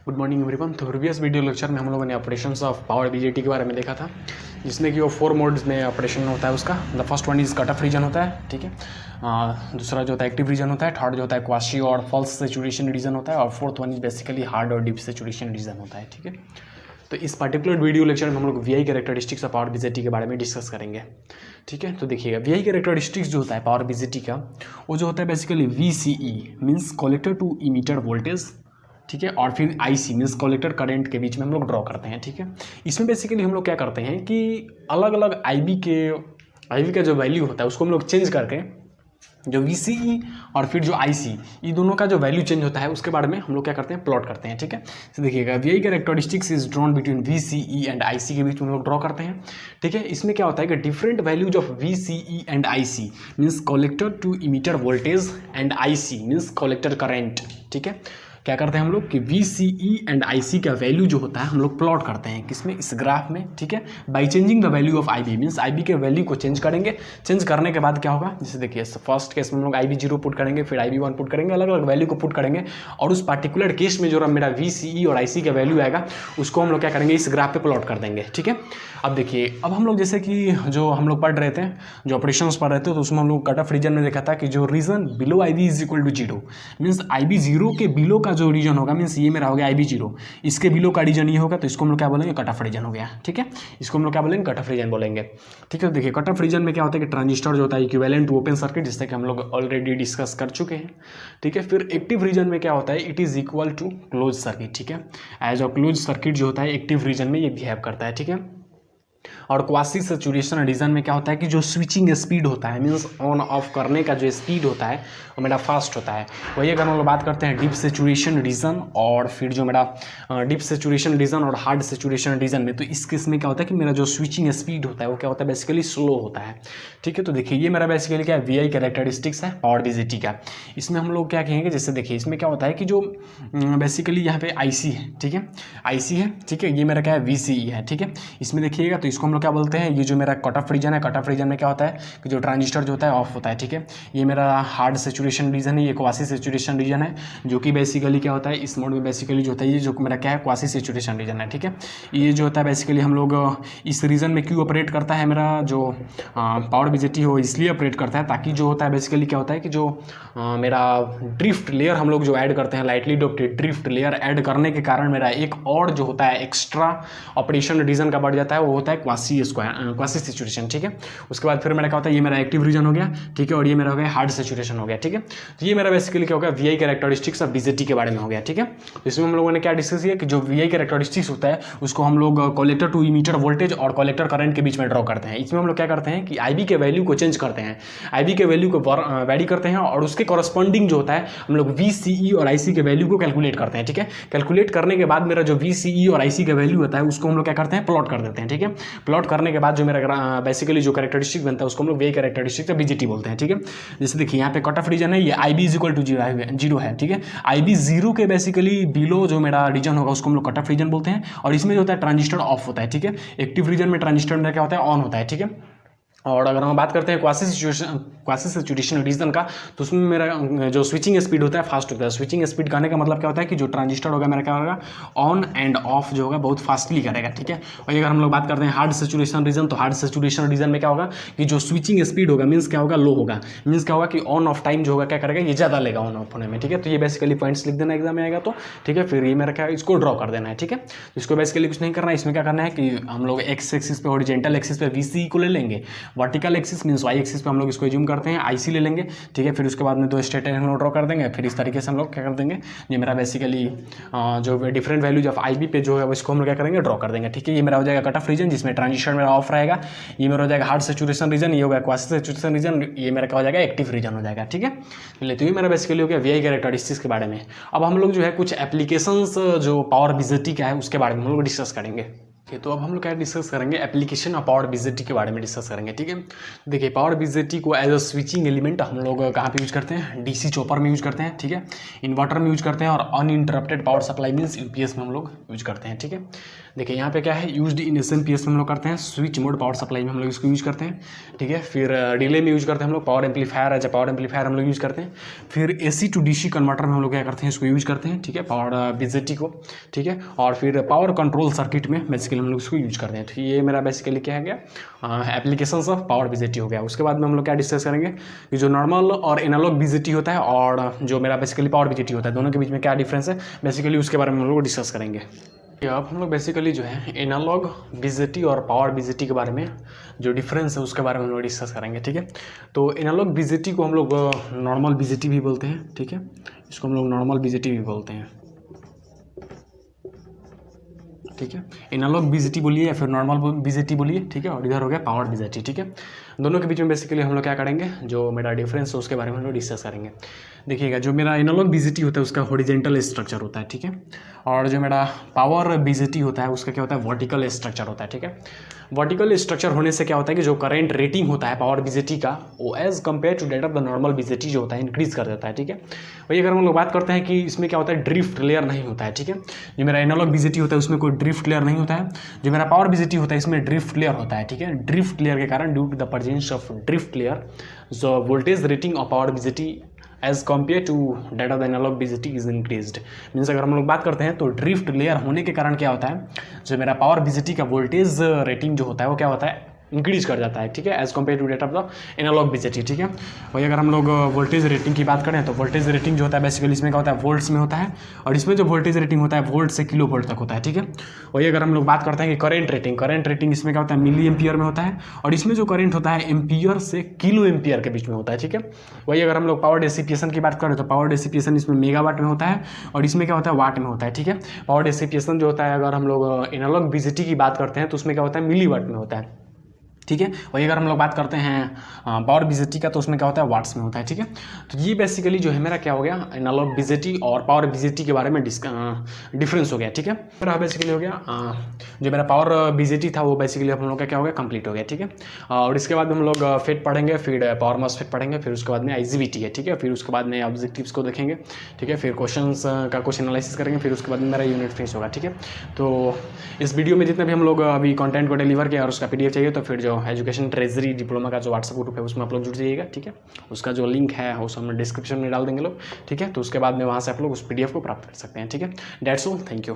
Good morning everyone. तो previous video lecture में हम लोगों ने ऑपरेशंस ऑफ पावर बीजेटी के बारे में देखा था, जिसमें कि वो 4 मोड्स में ऑपरेशन होता है उसका। The first one is cut off region होता है, ठीक है। दूसरा जो होता है एक्टिव रीजन होता है, थर्ड जो होता है क्वाशी और फॉल्स सेचुरेशन रीजन होता है, और fourth one is basically hard और डीप सेचुरेशन रीजन होता है, ठीक है। तो इस पर्टिकुलर वीडियो लेक्चर में हम लोग VI characteristics of power BJT के बारे में डिस्कस करेंगे, ठीक है। तो देखिएगा, वीआई कैरेक्टरिस्टिक्स जो होता है पावर बीजेटी का, वो जो होता है basically VCE means collector to emitter voltage, ठीक है, और फिर आईसी मीन्स कलेक्टर करंट के बीच में हम लोग ड्रॉ करते हैं, ठीक है। इसमें बेसिकली हम लोग क्या करते हैं कि अलग अलग आईवी का जो वैल्यू होता है उसको हम लोग चेंज करके जो वीसीई और फिर जो आईसी, ये दोनों का जो वैल्यू चेंज होता है उसके बारे में हम लोग क्या करते हैं, प्लॉट करते हैं, ठीक है। तो देखिएगा, VI characteristics is drawn between VCE and IC के बीच में हम लोग ड्रॉ करते हैं, ठीक है। इसमें क्या होता है कि different values of VCE and IC means collector to emitter voltage and IC means collector current, ठीक है। क्या करते हैं हम लोग कि VCE एंड IC का वैल्यू जो होता है हम लोग प्लॉट करते हैं किसमें, इस ग्राफ में, ठीक है। By changing the value of IB means IB के वैल्यू को चेंज करेंगे। चेंज करने के बाद क्या होगा, जैसे देखिए फर्स्ट केस में हम लोग IB 0 पुट करेंगे, फिर IB 1 पुट करेंगे, अलग अलग वैल्यू को पुट करेंगे, और उस पर्टिकुलर केस में जो मेरा VCE और IC का वैल्यू आएगा उसको हम लोग क्या करेंगे, इस ग्राफ पे प्लॉट कर देंगे, ठीक है। अब देखिए, अब हम लोग जैसे कि जो हम लोग पढ़ रहे थे, जो ऑपरेशंस पढ़ रहे थे, तो उसमें हम लोग कट ऑफ रीजन में देखा था कि जो region below IB is equal to 0 means IB 0 के बिलो का जो रीजन होगा, मीन्स ये मेरा हो गया IB 0, इसके बिलो का रीजन ये होगा, तो इसको हम लोग क्या बोलेंगे, कट ऑफ रीजन हो गया, ठीक है। इसको हम लोग क्या बोलेंगे, कट ऑफ रीजन बोलेंगे, ठीक है। देखिए, कट ऑफ रीजन में क्या होता है कि ट्रांजिस्टर जो होता है इक्विवेलेंट टू ओपन सर्किट, जिससे कि हम लोग ऑलरेडी डिस्कस कर चुके हैं, ठीक है। फिर एक्टिव रीजन में क्या होता है, it is equal to close circuit, ठीक है। एज अ क्लोज सर्किट जो होता है एक्टिव रीजन में ये बिहेव करता है, ठीक है। और क्वासी सैचुरेशन रीजन में क्या होता है कि जो स्विचिंग स्पीड होता है मीन्स ऑन ऑफ करने का जो स्पीड होता है वो मेरा फास्ट होता है। वही अगर हम लोग बात करते हैं डीप सेचुरेशन रीजन और फिर जो मेरा डीप सेचुरेशन रीजन और हार्ड सेचुरेशन रीजन में, तो इस केस में क्या होता है कि मेरा जो स्विचिंग स्पीड होता है वो क्या होता है, बेसिकली स्लो होता है, ठीक है। तो देखिए, ये मेरा बेसिकली क्या है, वीआई कैरेक्टरिस्टिक्स है पावर बीजेटी का। इसमें हम लोग क्या कहेंगे, जैसे देखिए इसमें क्या होता है कि जो बेसिकली यहाँ पे आईसी है, ठीक है, आईसी है, ठीक है। ये मेरा क्या है, वीसीई है, ठीक है। इसमें देखिएगा तो इसको हम लोग क्या बोलते हैं, ये जो मेरा कट ऑफ रीजन है, कट ऑफ रीजन में क्या होता है कि जो ट्रांजिस्टर जो होता है ऑफ होता है, ठीक है। ये मेरा हार्ड सेचुरेशन रीजन है, ये क्वासी सेचुरेशन रीजन है, जो कि बेसिकली क्या होता है इस मोड में बेसिकली जो होता है ये जो मेरा क्या है, क्वासी सेचुरेशन रीजन है, ठीक है। ये जो होता है बेसिकली हम लोग इस रीजन में क्यों ऑपरेट करता है मेरा जो पावर बीजेटी हो, इसलिए ऑपरेट करता है ताकि जो होता है बेसिकली क्या होता है कि जो मेरा ड्रिफ्ट लेयर हम लोग जो ऐड करते हैं, लाइटली डोप्टेड ड्रिफ्ट लेयर ऐड करने के कारण मेरा एक और जो होता है एक्स्ट्रा ऑपरेशन रीजन का बढ़ जाता है, वो होता है क्वासी सेचुरेशन, ठीक है। उसके बाद फिर मेरा क्या होता है, ये मेरा एक्टिव रीजन हो गया, ठीक है, और ये मेरा हो गया हार्ड सेचुरेशन हो गया, ठीक है। तो ये मेरा बेसिकली क्या हो गया, वीआई कैरेक्टरिस्टिक्स ऑफ बीजेटी के बारे में हो गया, ठीक है। तो इसमें हम लोगों ने क्या डिस्कस किया कि जो वीआई कैरेक्टरिस्टिक्स होता है उसको हम लोग कलेक्टर टू इमीटर वोल्टेज और कलेक्टर करंट के बीच में ड्रॉ करते हैं। इसमें हम लोग क्या करते हैं कि आईबी के वैल्यू को चेंज करते हैं, आईबी के वैल्यू को वैरी करते हैं, और उसके कॉरस्पॉन्डिंग जो होता है हम लोग वीसीई और आईसी के वैल्यू को कैलकुलेट करते हैं, ठीक है। कैलकुलेट करने के बाद मेरा जो वीसीई और आईसी का वैल्यू होता है उसको हम लोग क्या करते हैं, प्लॉट कर देते हैं, ठीक है। प्लॉट करने के बाद जो मेरा बेसिकली जो कैरेक्टरिस्टिक बनता है उसको हम लोग वीआई कैरेक्टरिस्टिक का बीजेटी बोलते हैं, ठीक है। जैसे देखिए यहाँ पे कट ऑफ रीजन है, ये आईबी इज इक्वल टू 0 है, ठीक है। आईबी 0 के बेसिकली बिलो जो मेरा रीजन होगा उसको हम लोग कट ऑफ रीजन बोलते हैं, और इसमें जो होता है ट्रांजिस्टर ऑफ होता है, ठीक है। एक्टिव रीजन में ट्रांजिस्टर में क्या होता है, ऑन होता है, ठीक है। और अगर हम बात करते हैं क्वासी सेचुरेशन रीजन का, तो उसमें मेरा जो स्विचिंग स्पीड होता है फास्ट होता है। स्विचिंग स्पीड कहने का मतलब क्या होता है कि जो ट्रांजिस्टर होगा मेरा क्या होगा, ऑन एंड ऑफ जो होगा बहुत फास्टली करेगा, ठीक है। और अगर हम लोग बात करते हैं हार्ड सेचुरेशन रीजन, तो हार्ड सेचुरेशन रीजन में क्या होगा कि जो स्विचिंग स्पीड होगा मीन्स क्या होगा, लो होगा, मीन्स क्या होगा कि ऑन ऑफ टाइम जो होगा क्या करेगा, ये ज़्यादा लेगा ऑन ऑफ होने में, ठीक है। तो ये बेसिकली पॉइंट्स लिख देना एग्जाम में आएगा तो, ठीक है। फिर ये मेरा क्या, इसको ड्रॉ कर देना है, ठीक है। इसको बेसिकली कुछ नहीं करना है, इसमें क्या करना है कि हम लोग एक्स एक्सिस पे हॉरिजॉन्टल एक्सिस पे वीसीई को ले लेंगे, वर्टिकल एक्सिस वाई एक्सिस पे हम लोग इसको ज्यूम करते हैं आईसी ले लेंगे, ठीक है। फिर उसके बाद में दो स्टेट हम लोग ड्रॉ कर देंगे। फिर इस तरीके से हम लोग क्या कर देंगे, ये मेरा बेसिकली जो डिफरेंट वैल्यूज ऑफ आईबी पे जो है इसको हम लोग क्या करेंगे, ड्रॉ कर देंगे, ठीक है। ये मेरा हो जाएगा कट ऑफ रीजन जिसमें ट्रांजिस्टर मेरा ऑफ रहेगा। ये मेरा हो जाएगा हार्ड सेचुरेशन रीजन, ये होगा क्वासी सेचुरेशन रीजन, ये मेरा क्या हो जाएगा, एक्टिव रीजन हो जाएगा, ठीक है। तो ये मेरा बेसिकली हो गया वीआई कैरेक्टरिस्टिक्स के बारे में। अब हम लोग जो है कुछ एप्लीकेशंस जो पावर बीजेटी का है उसके बारे में हम लोग डिस्कस करेंगे। ओके, तो अब हम लोग क्या डिस्कस करेंगे, एप्लीकेशन ऑफ पावर बीजेटी के बारे में डिस्कस करेंगे, ठीक है। देखिए, पावर बीजेटी को एज अ स्विचिंग एलिमेंट हम लोग कहाँ पे यूज करते हैं, डीसी चॉपर में यूज करते हैं, ठीक है, इन्वर्टर में यूज करते हैं, और uninterrupted power supply means UPS में हम लोग यूज करते हैं, ठीक है। देखिए यहाँ पे क्या है, यूज्ड इन एसएमपीएस में हम लोग करते हैं, स्विच मोड पावर सप्लाई में हम लोग इसको यूज करते हैं, ठीक है। फिर डिले में यूज करते हैं हम लोग, power amplifier as a power amplifier हम लोग यूज करते हैं। फिर एसी टू डीसी कन्वर्टर में हम लोग क्या करते हैं, इसको यूज करते हैं, ठीक है, पावर बीजेटी को, ठीक है। और फिर पावर कंट्रोल सर्किट में बेसिकली हम लोग इसको यूज करते हैं। तो ये मेरा बेसिकली क्या है गया, एप्लीकेशंस ऑफ पावर बीजेटी हो गया। उसके बाद में हम लोग क्या डिस्कस करेंगे कि जो नॉर्मल और एनालॉग बीजेटी होता है और जो मेरा बेसिकली पावर बीजेटी होता है, दोनों के बीच में क्या डिफरेंस है, बेसिकली उसके बारे में हम लोग डिस्कस करेंगे। अब हम लोग बेसिकली जो है एनालॉग बीजेटी और पावर बीजेटी के बारे में जो डिफरेंस है उसके बारे में हम लोग डिस्कस करेंगे, ठीक है। तो एनालॉग बीजेटी को हम लोग नॉर्मल बीजेटी भी बोलते हैं, ठीक है, इसको हम लोग नॉर्मल बीजेटी भी बोलते हैं, ठीक है। एनालॉग बीजेटी बोलिए या फिर नॉर्मल बीजेटी बोलिए, ठीक है। और इधर हो गया पावर बीजेटी, ठीक है। दोनों के बीच में बेसिकली हम लोग क्या करेंगे, जो मेरा डिफरेंस है उसके बारे में हम लोग डिस्कस करेंगे। देखिएगा, जो मेरा एनालॉग बीजेटी होता है उसका हॉरिजेंटल स्ट्रक्चर होता है, ठीक है। और जो मेरा पावर बीजेटी होता है उसका क्या होता है, वर्टिकल स्ट्रक्चर होता है, ठीक है। वर्टिकल स्ट्रक्चर होने से क्या होता है कि जो करंट रेटिंग होता है पावर बीजेटी का, वो as compare to that of the normal BJT जो होता है इंक्रीज कर देता है, ठीक है। वही अगर हम लोग बात करते हैं कि इसमें क्या होता है, ड्रिफ्ट लेयर नहीं होता है, ठीक है। जो मेरा एनालॉग बीजेटी होता है उसमें कोई ड्रिफ्ट लेयर नहीं होता है। जो मेरा पावर बीजेटी होता है इसमें ड्रिफ्ट लेयर होता है, ठीक है। ड्रिफ्ट लेयर के कारण, due to the presence of drift layer, जो voltage rating of power BJT as compare to that of the analog BJT is increased. Means अगर हम लोग बात करते हैं तो ड्रिफ्ट लेयर होने के कारण क्या होता है, जो मेरा पावर बीजेटी का वोल्टेज रेटिंग जो होता है वो क्या होता है, इंक्रीज कर जाता है, ठीक है, as compare to that of the analog BJT, ठीक है। वही अगर हम लोग वोल्टेज रेटिंग की बात करें तो वोल्टेज रेटिंग जो होता है बेसिकली इसमें क्या होता है, वोल्ट्स में होता है, और इसमें जो वोल्टेज रेटिंग होता है वोल्ट से किलो वोल्ट तक होता है, ठीक है। वही अगर हम लोग बात करते हैं कि करंट रेटिंग इसमें क्या होता है, मिली एम्पियर में होता है, और इसमें जो करंट होता है एम्पियर से किलो एम्पियर के बीच में होता है, ठीक है। वही अगर हम लोग पावर डेसिपिएशन की बात करें तो पावर डेसिपिएशन इसमें मेगावाट में होता है, और इसमें क्या होता है, वाट में होता है, ठीक है। पावर डेसिपिएशन जो होता है अगर हम लोग एनालॉग बीजेटी की बात करते हैं तो उसमें क्या होता है, मिलीवाट में होता है, ठीक है। वही अगर हम लोग बात करते हैं पावर बीजेटी का तो उसमें क्या होता है, वाट्स में होता है, ठीक है। तो ये बेसिकली जो है मेरा क्या हो गया, एनालॉग बीजेटी और पावर बीजेटी के बारे में डिफरेंस हो गया, ठीक है। मेरा बेसिकली हो गया जो मेरा पावर बीजेटी था वो बेसिकली हम लोग का क्या हो गया, कंप्लीट हो गया, ठीक है। और इसके बाद हम लोग फेट पढ़ेंगे, फिर पावर मॉसफेट पढ़ेंगे, फिर उसके बाद में आईजीबीटी है, ठीक है। फिर उसके बाद में ऑब्जेक्टिव्स को देखेंगे, ठीक है। फिर क्वेश्चंस का कुछ एनालिसिस करेंगे, फिर उसके बाद में मेरा यूनिट फिनिश होगा, ठीक है। तो इस वीडियो में जितने भी हम लोग अभी कंटेंट को डिलीवर किया और उसका पीडीएफ चाहिए तो फिर जो एजुकेशन ट्रेजरी डिप्लोमा का जो व्हाट्सएप ग्रुप है उसमें आप लोग जुड़ जाइएगा, ठीक है। उसका जो लिंक है उस हम डिस्क्रिप्शन में डाल देंगे लोग, ठीक है। तो उसके बाद में वहाँ से आप लोग उस पीडीएफ को प्राप्त कर सकते हैं, ठीक है। That's all, thank you.